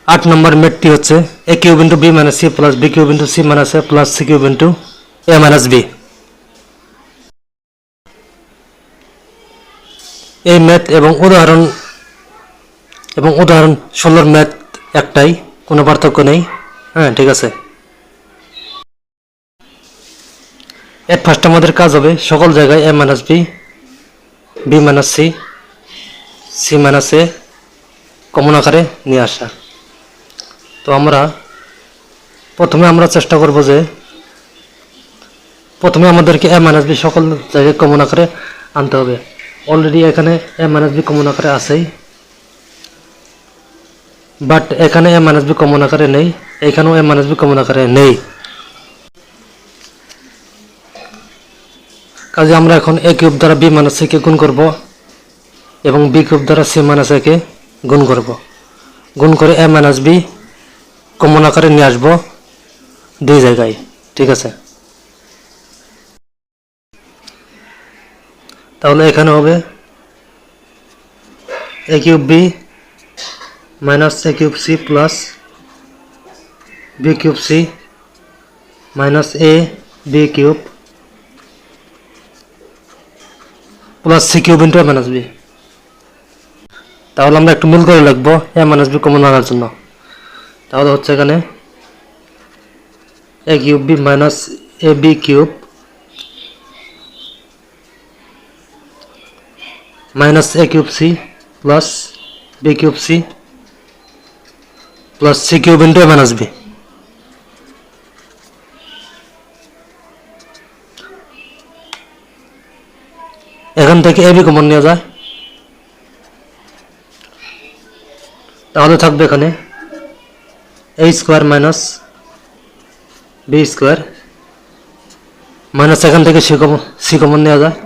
8 নম্বর মেথডটি হচ্ছে a cube into b minus c plus b cube into c minus a plus c cube into a minus b। এই math এবং উদাহরণ 16 math একটাই, কোনো পার্থক্য নেই। হ্যাঁ, ঠিক আছে। এর ফার্স্ট আমাদের কাজ হবে সকল জায়গায় a minus b, b minus c, c minus a common আকারে নিয়ে আসা। তো প্রথমে আমরা চেষ্টা করব যে প্রথমে আমাদেরকে a মাইনাস b সকল জায়গায় কমন আকারে আনতে হবে। অলরেডি এখানে a মাইনাস b কমন আকারে আছেই, বাট এখানে a মাইনাস b কমন আকারে নেই, এখানেও a মাইনাস b কমন আকারে নেই। কাজে আমরা এখন a কিউব দ্বারা b মাইনাস c কে গুণ করব এবং b কিউব দ্বারা c মাইনাস a কে গুণ করব। গুণ করে a মাইনাস b কমন আকারে নিয়ে আসব দুই জায়গায়, ঠিক আছে। তাহলে এখানে হবে a cube b minus a cube c plus b cube c minus a b cube plus c cube into a minus b। তাহলে আমরা একটু মিল করে লিখবো a মাইনাস b কমন আনার জন্য। তাহলে হচ্ছে এখানে a cube b minus a b cube minus a cube c plus b cube c plus c cube into a minus b। এখান থেকে a b কমন নেওয়া যায়, তাহলে থাকবে এখানে a square minus b square minus এখান থেকে c common নেওয়া যায়,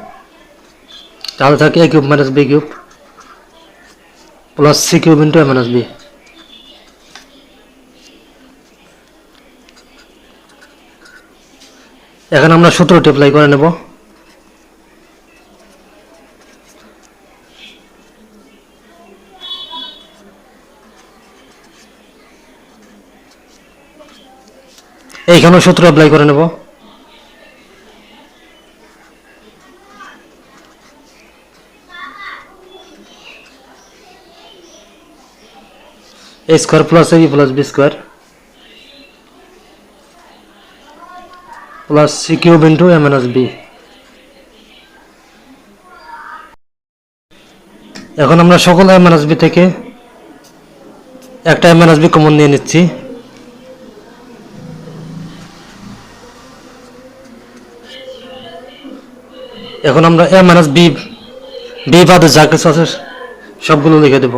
তাহলে থাকে a cube minus b cube plus c cube into a minus b। এখন আমরা সূত্রটি অ্যাপ্লাই করে নেব। এইখানেও সূত্র অ্যাপ্লাই করে নেব। a square plus ab plus b square plus c cube into a minus b। এখন আমরা সকল a মাইনাস b থেকে একটা a মাইনাস b কমন নিয়ে নিচ্ছি। এখন আমরা a মাইনাস b বাদে যা কিছু আছে সবগুলো লিখে দেব।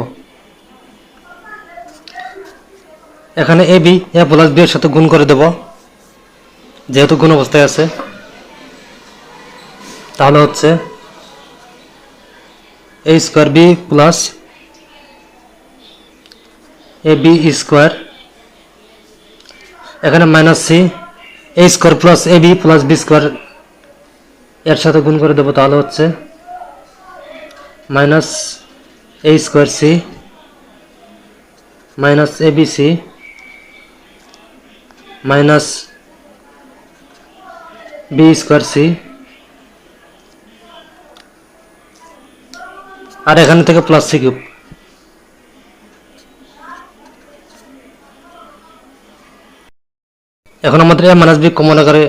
এখানে a প্লাস b এর সাথে গুণ করে দেব, যেহেতু গুণ অবস্থায় আছে। তাহলে হচ্ছে a square b plus a b square, এখানে minus c a square plus a b plus b square এর সাথে গুণ করে দেব। তাহলে হচ্ছে minus a square c minus a b c minus b square c, আর এখানে থেকে প্লাস c কিউব। এখন আমাদের a মাইনাস b কমন আকারে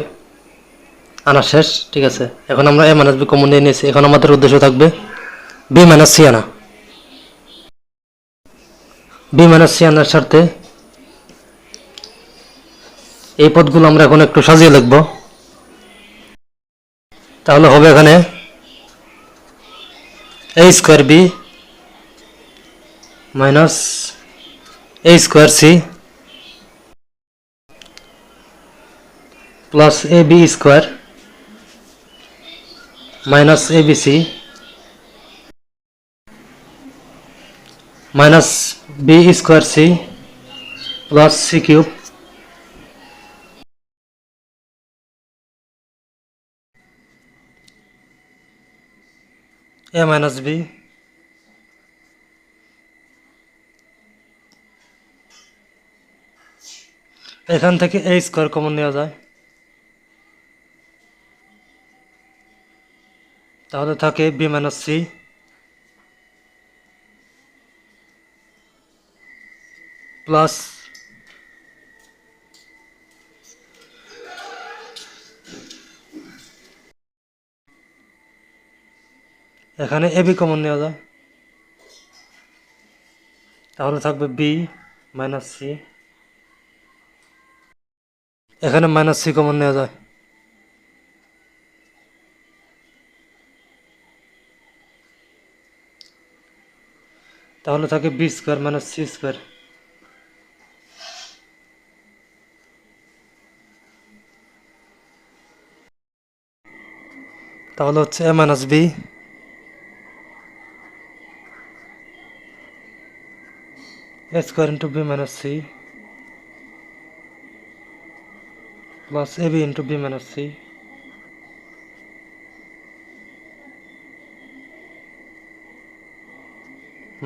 আনা শেষ, ঠিক আছে। এখন আমরা a মাইনাস b কমন নিয়ে নিয়েছি। এখন আমাদের উদ্দেশ্য থাকবে b মাইনাস c আনা। b মাইনাস c আনার স্বার্থে এই পদগুলো আমরা এখন একটু সাজিয়ে লিখব। তাহলে হবে এখানে a square b minus a square c plus a b square minus a b c minus b square c plus c cube a minus b এখান থেকে a স্কয়ার কমন নেওয়া যায়, তাহলে থাকে b মাইনাস c প্লাস এখানে ab common নেওয়া যায়, তাহলে থাকবে b মাইনাস c, এখানে মাইনাস c কমন নেওয়া যায়, তাহলে থাকে b square minus c square, তাহলে হচ্ছে a minus b a square into b minus c plus ab into b minus c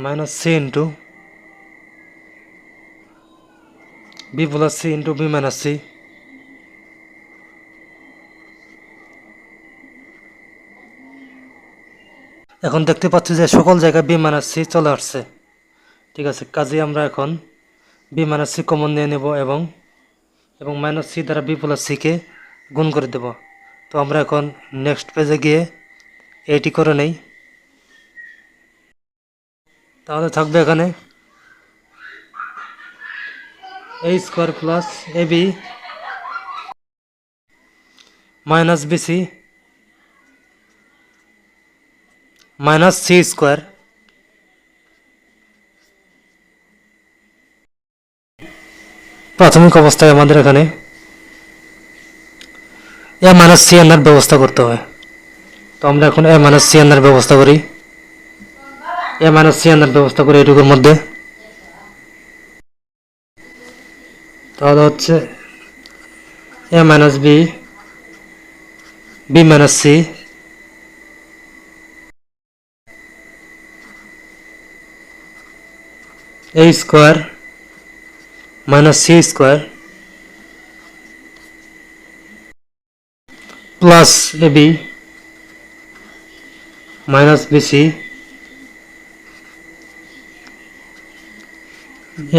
minus c into b plus c into b minus c। এখন দেখতে পাচ্ছি যে সকল জায়গায় b মাইনাস c চলে আসছে, ঠিক আছে। কাজেই আমরা এখন b মাইনাস c কমন নিয়ে নেব এবং মাইনাস c দ্বারা b প্লাস c কে গুণ করে দেব। তো আমরা এখন নেক্সট পেজে গিয়ে এটি করে নেই, তাহলে থাকবে এখানে a square plus ab minus bc minus c square প্রাথমিক অবস্থায় আমাদের এখানে a মাইনাস c আনার ব্যবস্থা করতে হয়। তো আমরা এখন a মাইনাস c আনার ব্যবস্থা করি, a মাইনাস c আনার ব্যবস্থা করি এটুকুর মধ্যে, তাহলে হচ্ছে a minus b b minus c a square minus c square plus ab minus bc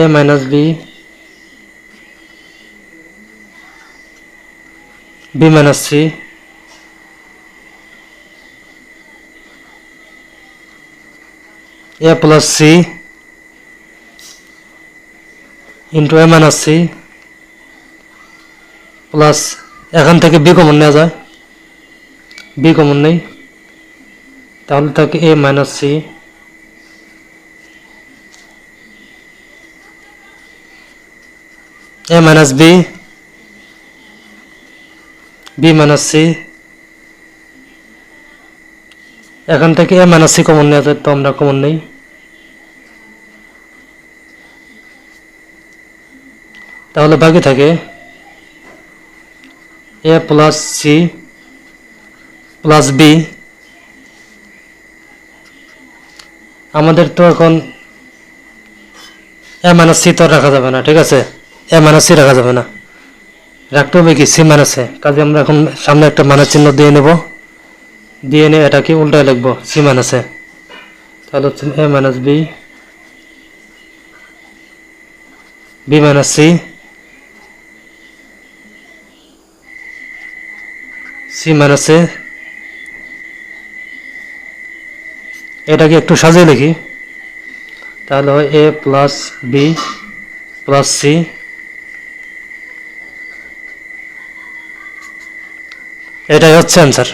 a minus b b minus c a plus c into a minus c plus এখান থেকে b common নেওয়া যায়, b common নেই, তাহলে থাকে a minus c a minus b b minus c, এখান থেকে a minus c common নেওয়া যায়, তো আমরা কমন নেই, তাহলে বাকি থাকে a plus c plus b। আমাদের তো এখন a মাইনাস c তো রাখা যাবে না, ঠিক আছে, a মাইনাস c রাখা যাবে না, রাখতে হবে কি c মাইনাস a। কাজে আমরা এখন সামনে একটা মাইনাস চিহ্ন দিয়ে নেব, দিয়ে নিয়ে এটাকে উল্টায় লিখব c মাইনাস a, তাহলে হচ্ছে a minus b b minus c c minus a। এটাকে একটু সাজিয়ে লিখি, তাহলে হয় a plus b plus c, এটাই হচ্ছে অ্যান্সার।